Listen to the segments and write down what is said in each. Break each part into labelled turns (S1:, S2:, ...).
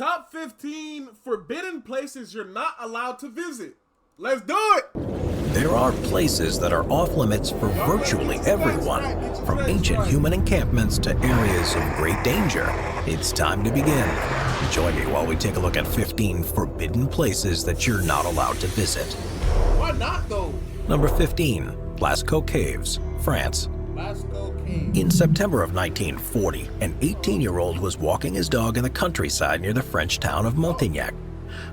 S1: Top 15 forbidden places you're not allowed to visit. Let's do it!
S2: There are places that are off limits for virtually everyone, from ancient human encampments to areas of great danger. It's time to begin. Join me while we take a look at 15 forbidden places that you're not allowed to visit.
S1: Why not though?
S2: Number 15, Lascaux Caves, France.
S1: Lascaux Caves.
S2: In September of 1940, an 18-year-old was walking his dog in the countryside near the French town of Montignac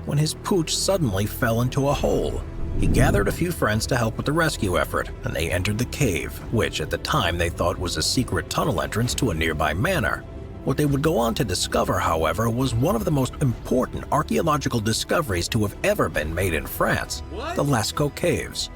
S2: when his pooch suddenly fell into a hole. He gathered a few friends to help with the rescue effort, and they entered the cave, which at the time they thought was a secret tunnel entrance to a nearby manor. What they would go on to discover, however, was one of the most important archaeological discoveries to have ever been made in France, the Lascaux Caves.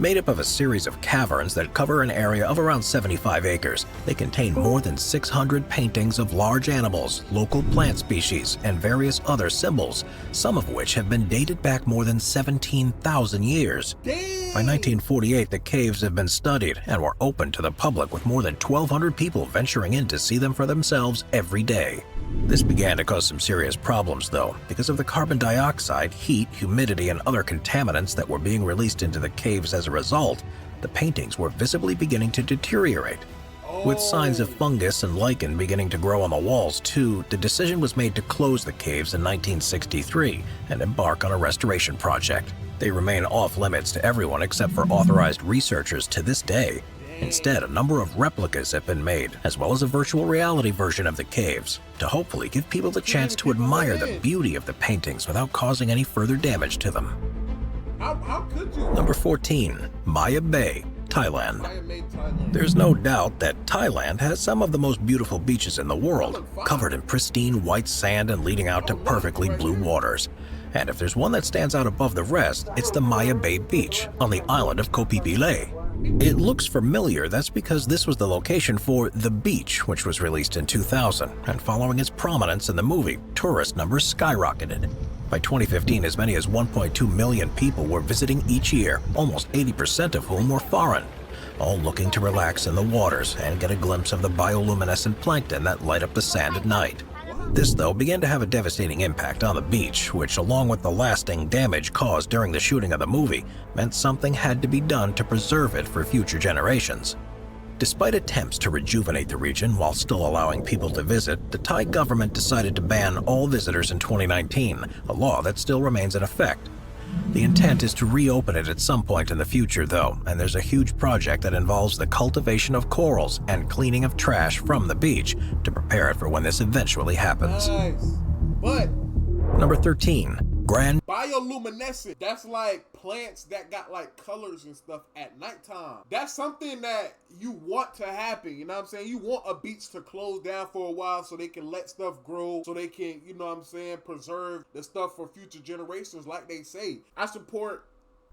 S2: Made up of a series of caverns that cover an area of around 75 acres, they contain more than 600 paintings of large animals, local plant species, and various other symbols, some of which have been dated back more than 17,000 years. By 1948, the caves have been studied and were open to the public, with more than 1,200 people venturing in to see them for themselves every day. This began to cause some serious problems, though, because of the carbon dioxide, heat, humidity, and other contaminants that were being released into the caves. As a result, the paintings were visibly beginning to deteriorate. With signs of fungus and lichen beginning to grow on the walls, too, the decision was made to close the caves in 1963 and embark on a restoration project. They remain off-limits to everyone except for authorized researchers to this day. Instead, a number of replicas have been made, as well as a virtual reality version of the caves, to hopefully give people the chance to admire the beauty of the paintings without causing any further damage to them.
S1: How could you?
S2: Number 14, Maya Bay, Thailand. There's no doubt that Thailand has some of the most beautiful beaches in the world, covered in pristine white sand and leading out to perfectly blue waters. And if there's one that stands out above the rest, it's the Maya Bay Beach on the island of Koh Phi Phi. It looks familiar. That's because this was the location for The Beach, which was released in 2000, and following its prominence in the movie, tourist numbers skyrocketed. By 2015, as many as 1.2 million people were visiting each year, almost 80% of whom were foreign, all looking to relax in the waters and get a glimpse of the bioluminescent plankton that light up the sand at night. This, though, began to have a devastating impact on the beach, which, along with the lasting damage caused during the shooting of the movie, meant something had to be done to preserve it for future generations. Despite attempts to rejuvenate the region while still allowing people to visit, the Thai government decided to ban all visitors in 2019, a law that still remains in effect. The intent is to reopen it at some point in the future, though, and there's a huge project that involves the cultivation of corals and cleaning of trash from the beach to prepare it for when this eventually happens.
S1: Nice. But
S2: Number 13, Grand.
S1: bioluminescent, that's like plants that got like colors and stuff at nighttime. That's something that you want to happen, you know what I'm saying? You want a beach to close down for a while so they can let stuff grow, so they can, you know what I'm saying, preserve the stuff for future generations, like they say. I support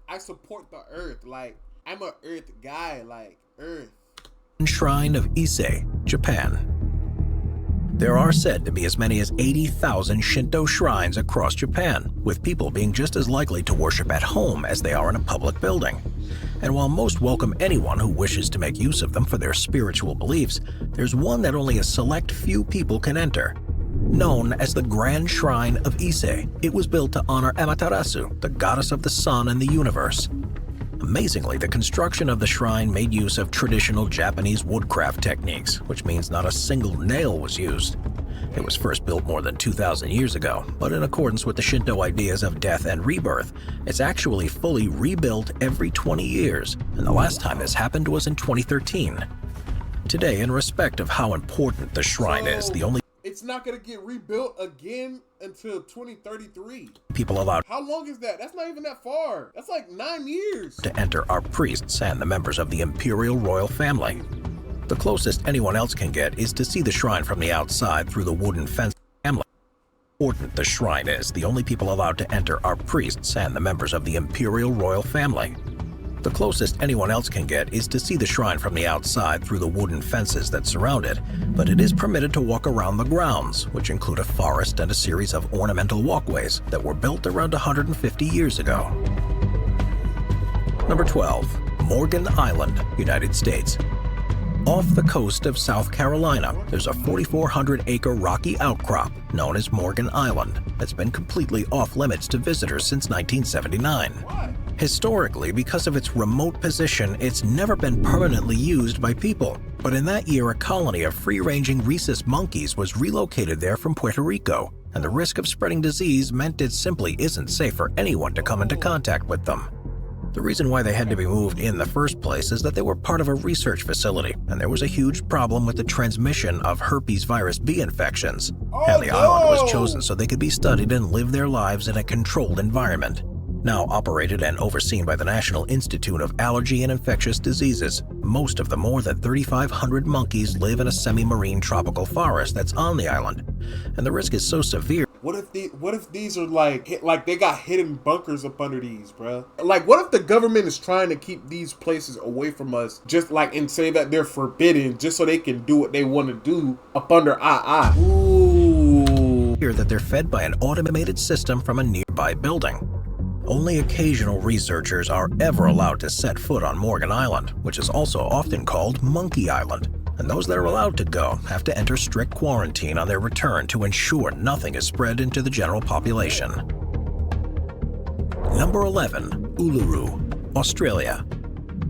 S1: the earth. Like, I'm a earth guy, like earth.
S2: Shrine of Ise, Japan. There are said to be as many as 80,000 Shinto shrines across Japan, with people being just as likely to worship at home as they are in a public building. And while most welcome anyone who wishes to make use of them for their spiritual beliefs, there's one that only a select few people can enter. Known as the Grand Shrine of Ise, it was built to honor Amaterasu, the goddess of the sun and the universe. Amazingly, the construction of the shrine made use of traditional Japanese woodcraft techniques, which means not a single nail was used. It was first built more than 2,000 years ago, but in accordance with the Shinto ideas of death and rebirth, it's actually fully rebuilt every 20 years, and the last time this happened was in 2013. Today, in respect of how important the shrine is, the only
S1: It's not gonna get rebuilt again until 2033.
S2: people allowed
S1: How long is that? That's not even that far. That's like 9 years.
S2: to enter are priests and the members of the imperial royal family. The closest anyone else can get is to see the shrine from the outside through the wooden fence. Important the shrine is, the only people allowed to enter are priests and the members of the imperial royal family. The closest anyone else can get is to see the shrine from the outside through the wooden fences that surround it, but it is permitted to walk around the grounds, which include a forest and a series of ornamental walkways that were built around 150 years ago. Number 12, Morgan Island, United States. Off the coast of South Carolina, there's a 4,400-acre rocky outcrop known as Morgan Island that's been completely off-limits to visitors since 1979. Historically, because of its remote position, it's never been permanently used by people. But in that year, a colony of free-ranging rhesus monkeys was relocated there from Puerto Rico, and the risk of spreading disease meant it simply isn't safe for anyone to come into contact with them. The reason why they had to be moved in the first place is that they were part of a research facility, and there was a huge problem with the transmission of herpes virus B infections. And the island was chosen so they could be studied and live their lives in a controlled environment. Now operated and overseen by the National Institute of Allergy and Infectious Diseases, most of the more than 3,500 monkeys live in a semi-marine tropical forest that's on the island, and the risk is so severe.
S1: What if these are like they got hidden bunkers up under these, bro? Like, what if the government is trying to keep these places away from us, just like, and say that they're forbidden, just so they can do what they want to do up under our Ooh.
S2: Here that they're fed by an automated system from a nearby building. Only occasional researchers are ever allowed to set foot on Morgan Island, which is also often called Monkey Island. And those that are allowed to go have to enter strict quarantine on their return to ensure nothing is spread into the general population. Number 11. Uluru, Australia.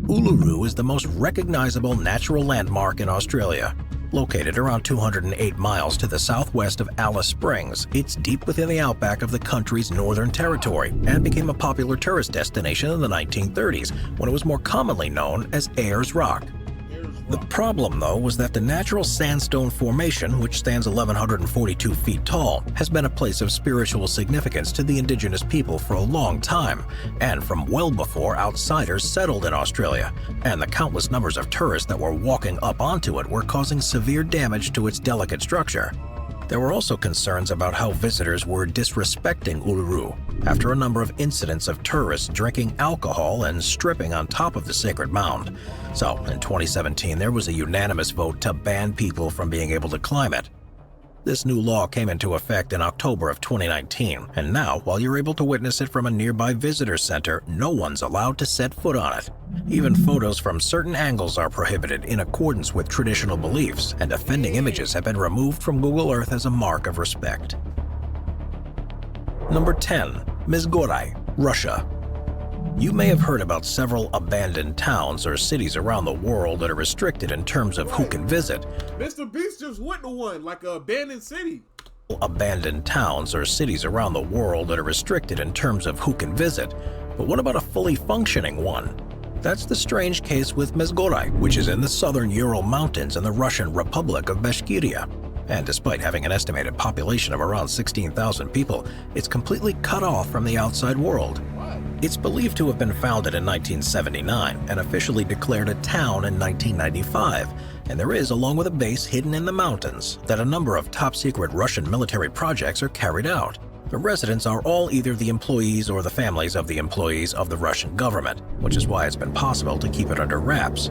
S2: Uluru is the most recognizable natural landmark in Australia. Located around 208 miles to the southwest of Alice Springs, it's deep within the outback of the country's Northern Territory and became a popular tourist destination in the 1930s when it was more commonly known as Ayers Rock. The problem, though, was that the natural sandstone formation, which stands 1,142 feet tall, has been a place of spiritual significance to the indigenous people for a long time, and from well before outsiders settled in Australia, and the countless numbers of tourists that were walking up onto it were causing severe damage to its delicate structure. There were also concerns about how visitors were disrespecting Uluru after a number of incidents of tourists drinking alcohol and stripping on top of the sacred mound. So, in 2017, there was a unanimous vote to ban people from being able to climb it. This new law came into effect in October of 2019, and now, while you're able to witness it from a nearby visitor center, no one's allowed to set foot on it. Even photos from certain angles are prohibited in accordance with traditional beliefs, and offending images have been removed from Google Earth as a mark of respect. Number 10. Mezhgorye, Russia. You may have heard about several abandoned towns or cities around the world that are restricted in terms of who can visit.
S1: Mr. Beast just went to one, like an abandoned city.
S2: Abandoned towns or cities around the world that are restricted in terms of who can visit. But what about a fully functioning one? That's the strange case with Mezhgorye, which is in the southern Ural Mountains in the Russian Republic of Mezhgorye. And despite having an estimated population of around 16,000 people, it's completely cut off from the outside world. It's believed to have been founded in 1979 and officially declared a town in 1995, and there is, along with a base hidden in the mountains, that a number of top-secret Russian military projects are carried out. The residents are all either the employees or the families of the employees of the Russian government, which is why it's been possible to keep it under wraps.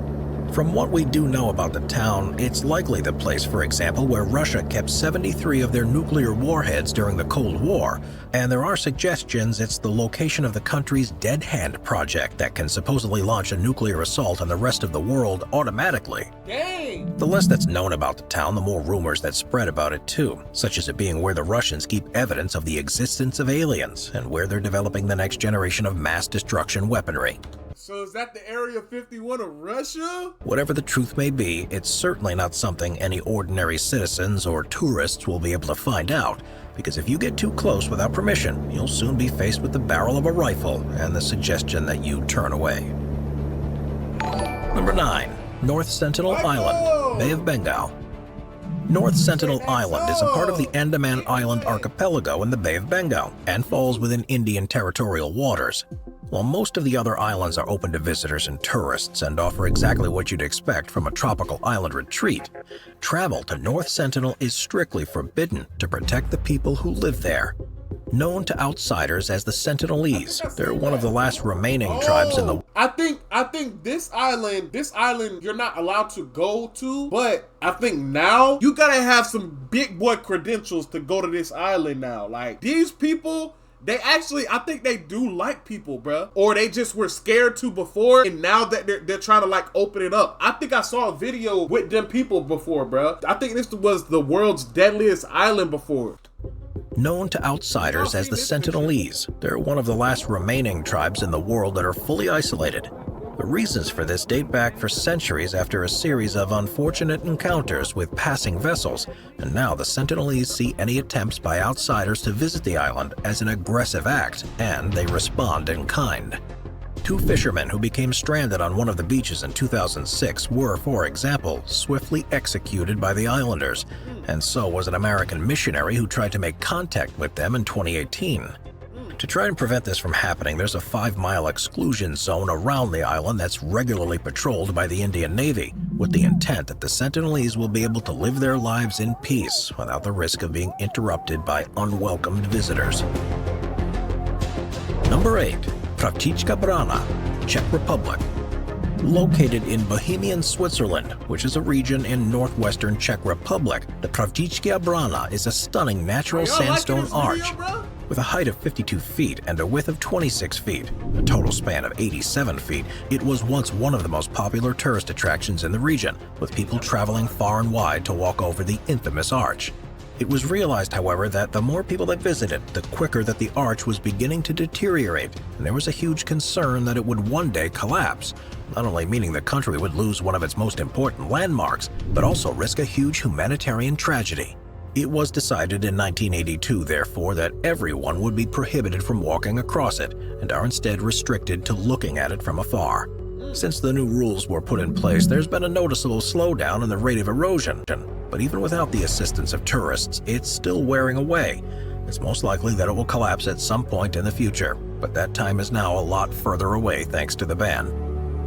S2: From what we do know about the town, it's likely the place, for example, where Russia kept 73 of their nuclear warheads during the Cold War, and there are suggestions it's the location of the country's Dead Hand project that can supposedly launch a nuclear assault on the rest of the world automatically.
S1: Dang!
S2: The less that's known about the town, the more rumors that spread about it too, such as it being where the Russians keep evidence of the existence of aliens and where they're developing the next generation of mass destruction weaponry.
S1: So is that the Area 51 of Russia?
S2: Whatever the truth may be, it's certainly not something any ordinary citizens or tourists will be able to find out, because if you get too close without permission, you'll soon be faced with the barrel of a rifle and the suggestion that you turn away. Number 9. North Sentinel Island, Bay of Bengal. North Sentinel Island is a part of the Andaman Island archipelago in the Bay of Bengal and falls within Indian territorial waters. While most of the other islands are open to visitors and tourists and offer exactly what you'd expect from a tropical island retreat, travel to North Sentinel is strictly forbidden to protect the people who live there. Known to outsiders as the Sentinelese, they're one of the last remaining tribes in the...
S1: I think this island you're not allowed to go to, but I think now you gotta have some big boy credentials to go to this island now. Like, these people They actually, I think they do like people, bruh. Or they just were scared to before, and now that they're trying to like open it up. I think I saw a video with them people before, bruh. I think this was the world's deadliest island before.
S2: Known to outsiders as the Sentinelese, they're one of the last remaining tribes in the world that are fully isolated. The reasons for this date back for centuries after a series of unfortunate encounters with passing vessels, and now the Sentinelese see any attempts by outsiders to visit the island as an aggressive act, and they respond in kind. 2 fishermen who became stranded on one of the beaches in 2006 were, for example, swiftly executed by the islanders, and so was an American missionary who tried to make contact with them in 2018. To try and prevent this from happening, there's a 5-mile exclusion zone around the island that's regularly patrolled by the Indian Navy, with the intent that the Sentinelese will be able to live their lives in peace without the risk of being interrupted by unwelcomed visitors. Number 8. Pravcicka Brana, Czech Republic. Located in Bohemian Switzerland, which is a region in northwestern Czech Republic, the Pravcicka Brana is a stunning natural sandstone arch. With a height of 52 feet and a width of 26 feet, a total span of 87 feet, it was once one of the most popular tourist attractions in the region, with people traveling far and wide to walk over the infamous arch. It was realized, however, that the more people that visited, the quicker that the arch was beginning to deteriorate, and there was a huge concern that it would one day collapse, not only meaning the country would lose one of its most important landmarks, but also risk a huge humanitarian tragedy. It was decided in 1982, therefore, that everyone would be prohibited from walking across it and are instead restricted to looking at it from afar. Since the new rules were put in place, there's been a noticeable slowdown in the rate of erosion, but even without the assistance of tourists, it's still wearing away. It's most likely that it will collapse at some point in the future, but that time is now a lot further away thanks to the ban.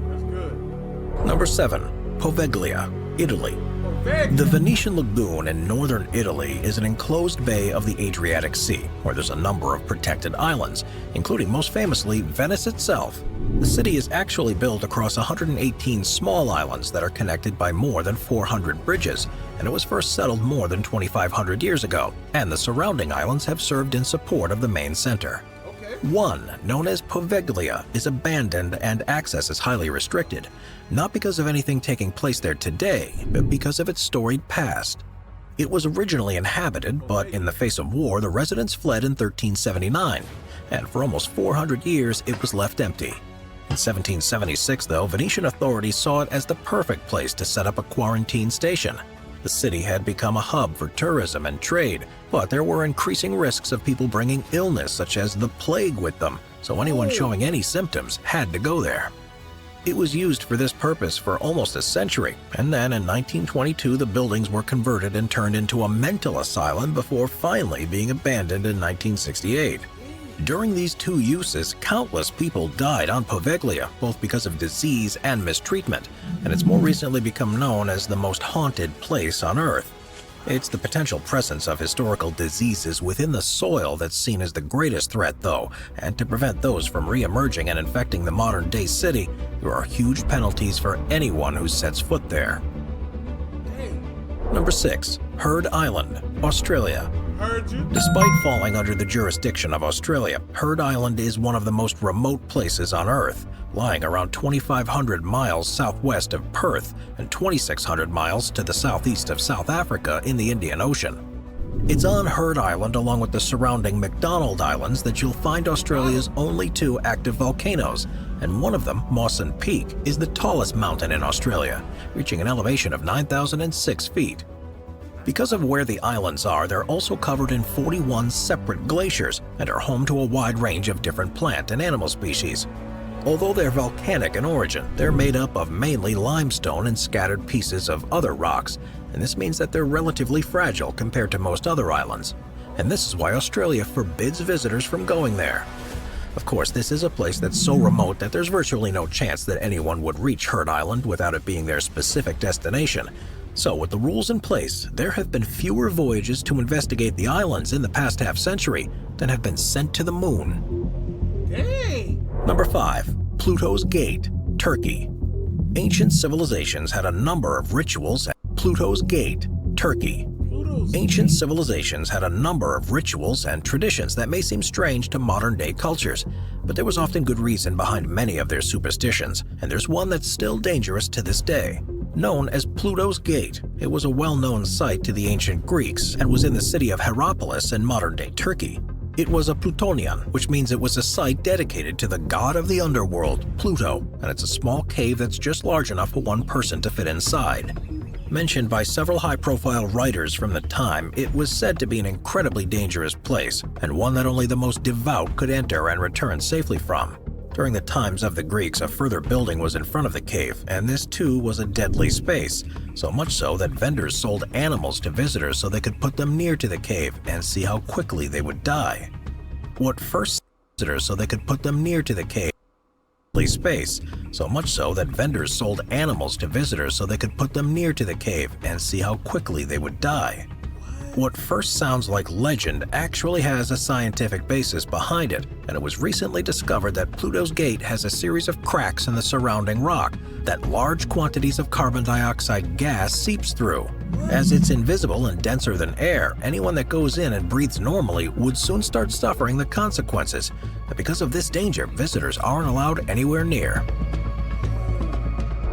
S1: That's good.
S2: Number 7. Poveglia, Italy. The Venetian Lagoon in northern Italy is an enclosed bay of the Adriatic Sea, where there's a number of protected islands, including most famously Venice itself. The city is actually built across 118 small islands that are connected by more than 400 bridges, and it was first settled more than 2,500 years ago, and the surrounding islands have served in support of the main center. One, known as Poveglia, is abandoned and access is highly restricted, not because of anything taking place there today, but because of its storied past. It was originally inhabited, but in the face of war, the residents fled in 1379, and for almost 400 years it was left empty. In 1776, though, Venetian authorities saw it as the perfect place to set up a quarantine station. The city had become a hub for tourism and trade, but there were increasing risks of people bringing illness such as the plague with them, so anyone showing any symptoms had to go there. It was used for this purpose for almost a century, and then in 1922 the buildings were converted and turned into a mental asylum before finally being abandoned in 1968. During these 2 uses, countless people died on Poveglia, both because of disease and mistreatment, and it's more recently become known as the most haunted place on Earth. It's the potential presence of historical diseases within the soil that's seen as the greatest threat, though, and to prevent those from re-emerging and infecting the modern-day city, there are huge penalties for anyone who sets foot there. Number 6. Heard Island, Australia. Despite falling under the jurisdiction of Australia, Heard Island is one of the most remote places on Earth, lying around 2,500 miles southwest of Perth and 2,600 miles to the southeast of South Africa in the Indian Ocean. It's on Heard Island, along with the surrounding McDonald Islands, that you'll find Australia's only 2 active volcanoes, and one of them, Mawson Peak, is the tallest mountain in Australia, reaching an elevation of 9,006 feet. Because of where the islands are, they're also covered in 41 separate glaciers and are home to a wide range of different plant and animal species. Although they're volcanic in origin, they're made up of mainly limestone and scattered pieces of other rocks, and this means that they're relatively fragile compared to most other islands. And this is why Australia forbids visitors from going there. Of course, this is a place that's so remote that there's virtually no chance that anyone would reach Heard Island without it being their specific destination. So with the rules in place, there have been fewer voyages to investigate the islands in the past half-century than have been sent to the moon.
S1: Dang!
S2: Number 5. Pluto's Gate, Turkey. Ancient civilizations had a number of rituals at Pluto's Gate, Turkey. Ancient civilizations had a number of rituals and traditions that may seem strange to modern-day cultures, but there was often good reason behind many of their superstitions, and there's one that's still dangerous to this day. Known as Pluto's Gate, it was a well-known site to the ancient Greeks and was in the city of Hierapolis in modern-day Turkey. It was a Plutonian, which means it was a site dedicated to the god of the underworld, Pluto, and it's a small cave that's just large enough for one person to fit inside. Mentioned by several high-profile writers from the time, it was said to be an incredibly dangerous place, and one that only the most devout could enter and return safely from. During the times of the Greeks, a further building was in front of the cave, and this too was a deadly space, so much so that vendors sold animals to visitors so they could put them near to the cave and see how quickly they would die. What first visitors so they could put them near to the cave space, so much so that vendors sold animals to visitors so they could put them near to the cave and see how quickly they would die. What first sounds like legend actually has a scientific basis behind it, and it was recently discovered that Pluto's Gate has a series of cracks in the surrounding rock that large quantities of carbon dioxide gas seeps through. As it's invisible and denser than air, anyone that goes in and breathes normally would soon start suffering the consequences, and because of this danger, visitors aren't allowed anywhere near.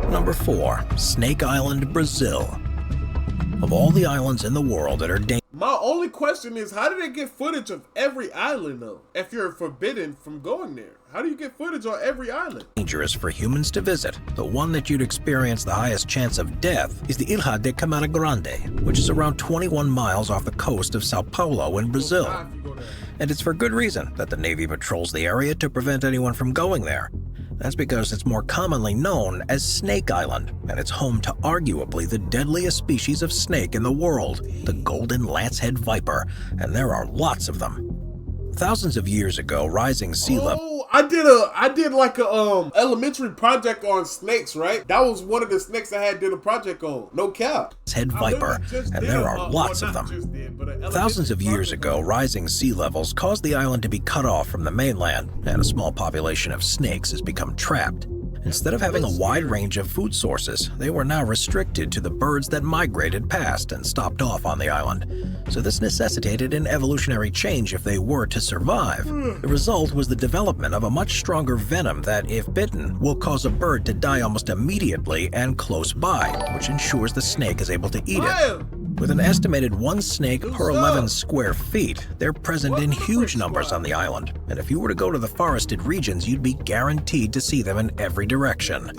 S2: Number 4. Snake Island, Brazil. Of all the islands in the world that are
S1: my only question is, how do they get footage of every island though? If you're forbidden from going there, how do you get footage on every island?
S2: Dangerous for humans to visit, the one that you'd experience the highest chance of death is the Ilha de Camara Grande, which is around 21 miles off the coast of Sao Paulo in Brazil. And it's for good reason that the Navy patrols the area to prevent anyone from going there. That's because it's more commonly known as Snake Island, and it's home to arguably the deadliest species of snake in the world, the golden lancehead viper, and there are lots of them. Thousands of years ago, rising sea level.
S1: Oh, I did like a elementary project on snakes, right? That was one of the snakes I did a project on. No cap.
S2: Head viper, and there are lots of them. Thousands of years ago, rising sea levels caused the island to be cut off from the mainland, and a small population of snakes has become trapped. Instead of having a wide range of food sources, they were now restricted to the birds that migrated past and stopped off on the island. So this necessitated an evolutionary change if they were to survive. The result was the development of a much stronger venom that, if bitten, will cause a bird to die almost immediately and close by, which ensures the snake is able to eat it. With an estimated 1 snake per 11 square feet, they're present in huge numbers on the island, and if you were to go to the forested regions, you'd be guaranteed to see them in every direction.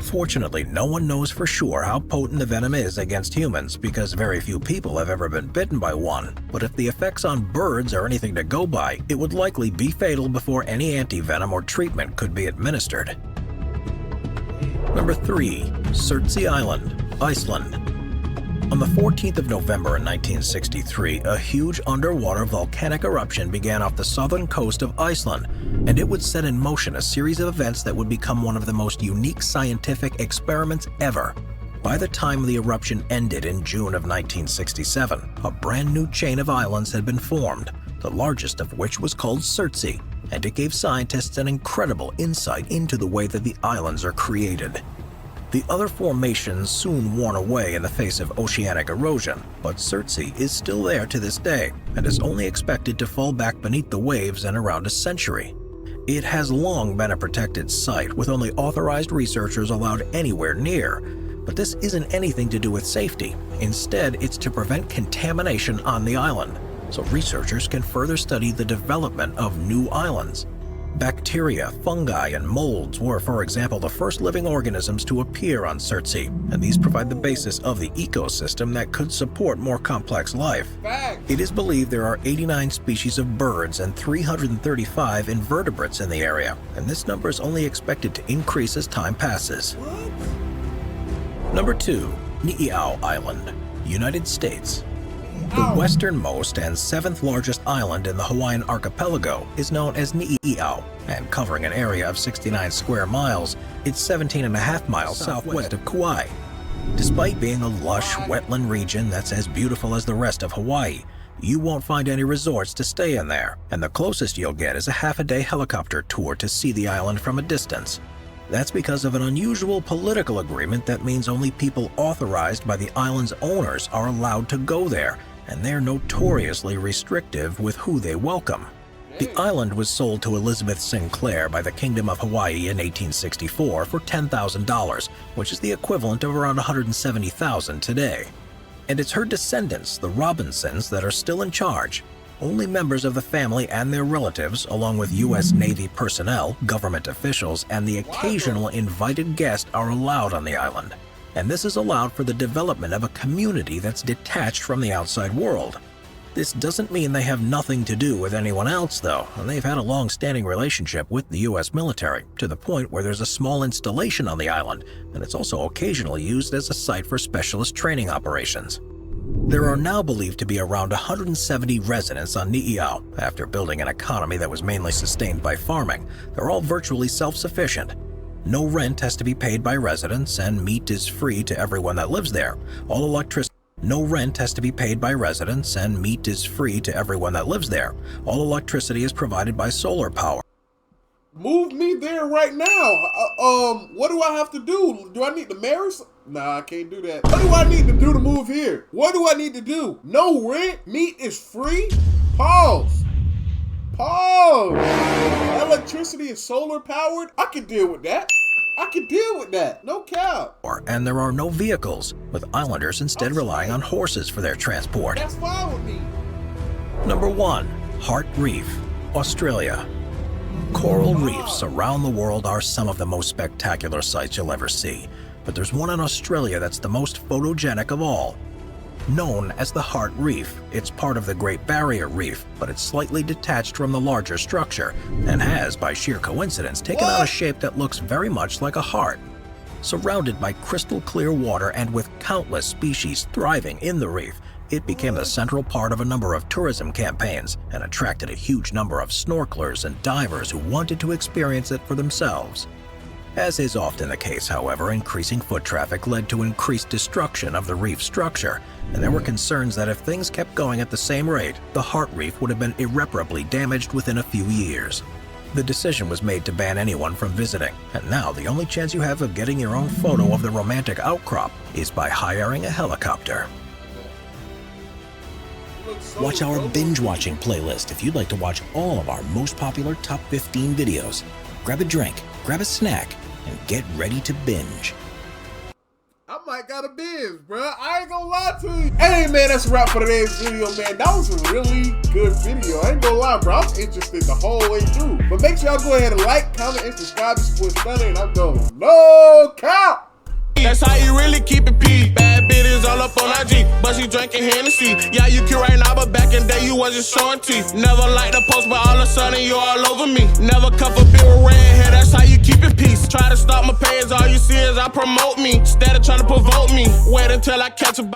S2: Fortunately, no one knows for sure how potent the venom is against humans because very few people have ever been bitten by one, but if the effects on birds are anything to go by, it would likely be fatal before any anti-venom or treatment could be administered. Number 3. Surtsey Island, Iceland. On the 14th of November in 1963, a huge underwater volcanic eruption began off the southern coast of Iceland, and it would set in motion a series of events that would become one of the most unique scientific experiments ever. By the time the eruption ended in June of 1967, a brand new chain of islands had been formed, the largest of which was called Surtsey, and it gave scientists an incredible insight into the way that the islands are created. The other formations soon worn away in the face of oceanic erosion, but Surtsey is still there to this day and is only expected to fall back beneath the waves in around a century. It has long been a protected site with only authorized researchers allowed anywhere near, but this isn't anything to do with safety. Instead, it's to prevent contamination on the island, so researchers can further study the development of new islands. Bacteria, fungi, and molds were, for example, the first living organisms to appear on Surtsey, and these provide the basis of the ecosystem that could support more complex life. It is believed there are 89 species of birds and 335 invertebrates in the area, and this number is only expected to increase as time passes. Number 2. Niihau Island, United States. The westernmost and 7th largest island in the Hawaiian archipelago is known as Niihau, and covering an area of 69 square miles, it's 17.5 miles southwest of Kauai. Despite being a lush, wetland region that's as beautiful as the rest of Hawaii, you won't find any resorts to stay in there, and the closest you'll get is a half-a-day helicopter tour to see the island from a distance. That's because of an unusual political agreement that means only people authorized by the island's owners are allowed to go there, and they're notoriously restrictive with who they welcome. The island was sold to Elizabeth Sinclair by the Kingdom of Hawaii in 1864 for $10,000, which is the equivalent of around $170,000 today. And it's her descendants, the Robinsons, that are still in charge. Only members of the family and their relatives, along with U.S. Navy personnel, government officials, and the occasional invited guest are allowed on the island. And this is allowed for the development of a community that's detached from the outside world. This doesn't mean they have nothing to do with anyone else, though, and they've had a long-standing relationship with the U.S. military, to the point where there's a small installation on the island, and it's also occasionally used as a site for specialist training operations. There are now believed to be around 170 residents on Niihau. After building an economy that was mainly sustained by farming, they're all virtually self-sufficient. No rent has to be paid by residents, and meat is free to everyone that lives there. All electricity No rent has to be paid by residents, and meat is free to everyone that lives there. All electricity is provided by solar power.
S1: Move me there right now. What do I have to do? Do I need to marry? Nah, I can't do that. What do I need to do to move here? What do I need to do? No rent? Meat is free? Pause. Pause. Electricity is solar powered? I can deal with that. I can deal with that. No cap.
S2: And there are no vehicles, with islanders instead relying on horses for their transport.
S1: That's fine with me.
S2: Number 1. Heart Reef, Australia. Coral reefs around the world are some of the most spectacular sights you'll ever see, but there's one in Australia that's the most photogenic of all. Known as the Heart Reef, it's part of the Great Barrier Reef, but it's slightly detached from the larger structure and has, by sheer coincidence, taken on a shape that looks very much like a heart. Surrounded by crystal clear water and with countless species thriving in the reef, it became the central part of a number of tourism campaigns and attracted a huge number of snorkelers and divers who wanted to experience it for themselves. As is often the case, however, increasing foot traffic led to increased destruction of the reef structure, and there were concerns that if things kept going at the same rate, the Heart Reef would have been irreparably damaged within a few years. The decision was made to ban anyone from visiting, and now the only chance you have of getting your own photo of the romantic outcrop is by hiring a helicopter. Watch our binge-watching playlist if you'd like to watch all of our most popular top 15 videos. Grab a drink, grab a snack, and get ready to binge.
S1: I might got a biz, bro. I ain't gonna lie to you. Hey, man, that's a wrap for today's video, man. That was a really good video. I ain't gonna lie, bro. I was interested the whole way through. But make sure y'all go ahead and like, comment, and subscribe. It's your boy Stunna, and I'm going no cap.
S3: That's how you really keep it peak. Bad bitches all up on IG, but she drinking Hennessy. Yeah, you cute right now, but back in the day you wasn't showing teeth. Never liked the post, but all of a sudden you all over me. Never cuff a bitch with red hair, that's how you keep it peace. Try to stop my page, all you see is I promote me. Instead of trying to provoke me, wait until I catch a